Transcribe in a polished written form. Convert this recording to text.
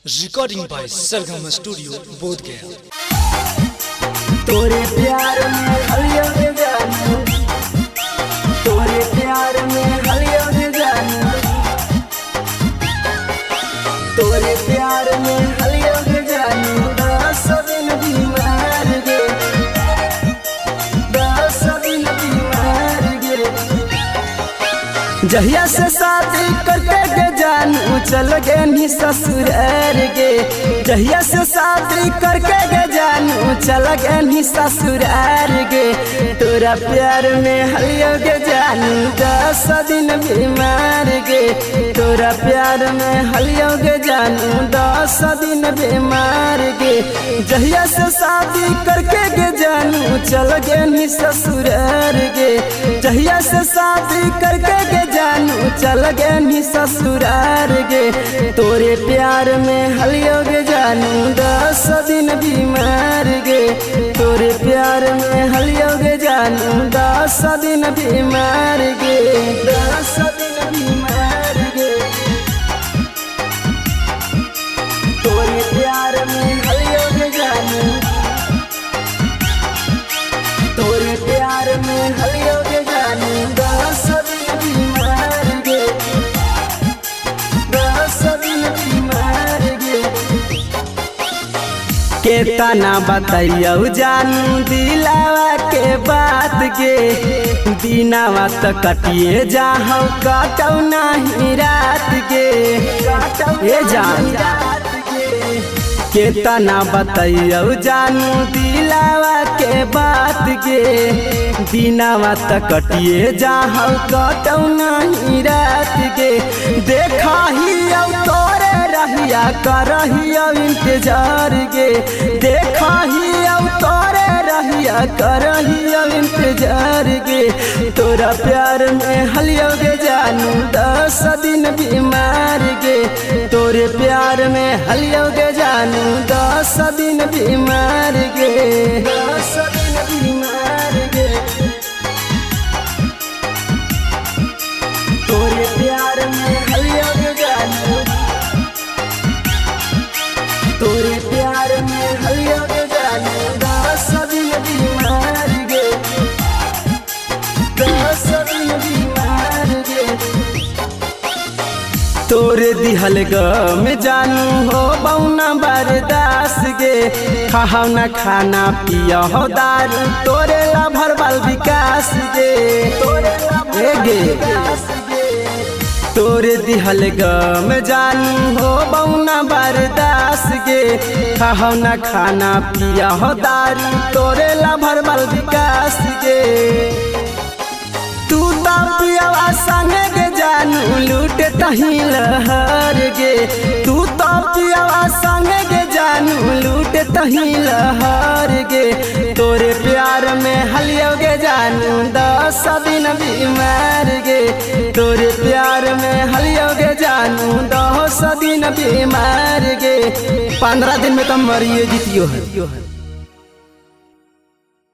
Recording by Sargam studio Bodhgaya. तोरे प्यार में हलियो दे जानू, तोरे प्यार में हलियो दे जानू, तोरे प्यार में हलियो दे जानू। 10 दिन बीमार गे, 10 दिन बीमार गे। जहिया से शादी करके गे जानू चल गे नी ससुरार गे। जहिया से शादी करके गे जानू चल गे नी ससुरार गे। तोरा प्यार में हलियो गे जानू 10 दिन बीमार गे। तोरा प्यार में हलियो गे जानू 10 दिन बीमार गे। जहिया से शादी करके गे जानू चल गे नी ससुरार गे। जहिया से शादी करके गे जानू चल गे नी ससुरार गे। तोरे प्यार में हलियो गे जानू 10 दिन बीमार गे। तोरे प्यार में हलियो गे जानू 10 दिन बीमार गे, 10 दिन बीमार गे। तोरे प्यार में हलियो गे जानू, तोरे प्यार में हलियो गे जानू 10 दिन बीमार गे, 10 दिन बीमार गे। केतना बताइयो जानू दिलावा के बात गे। दिनावा तो कटिए जाहौ कटौ नहीं रात गे, ए जान। केतना बताइयो जानू दिलावा के बात गे। दिनावा तो कटिए जाहौ कटौ नहीं रात गे। देखा ही तोरे रहिया करहियो इंतजार गे। देखा ही तोरे रहिया करहियो इंतजार गे। तोरा प्यार में हलियो गे जानू 10 दिन बीमार गे। तोरे प्यार में हलियो गे जानू 10 दिन बीमार गे, 10 दिन बीमार गे। तोरे प्यार में हलियो गे जानू, तोरे प्यार में हलियो गे जानू 10 दिन बीमार गे, 10 दिन बीमार गे। तोरे दिहल गम जानू हो बौना बरदास गे। खाओ न खाना पिया हो दारू तोरे ला भरबल विकास गे, ए गे। तोरे दिहल गम जानू हो बौना बरदास गे। खाओ न खाना पिया हो दारू तोरे ला भरबल विकास गे। तू तो पियावा संगे गे जानू लूटे तही लहर गे। तू तो पियावा संगे गे जानू लूटे तही लहर गे। तोरे प्यार में हलियो गे जानू 10 दिन बीमार गे। तोरे प्यार में हलियो गे जानू 10 दिन बीमार गे। 15 दिन में तो मरिए जीतियो है।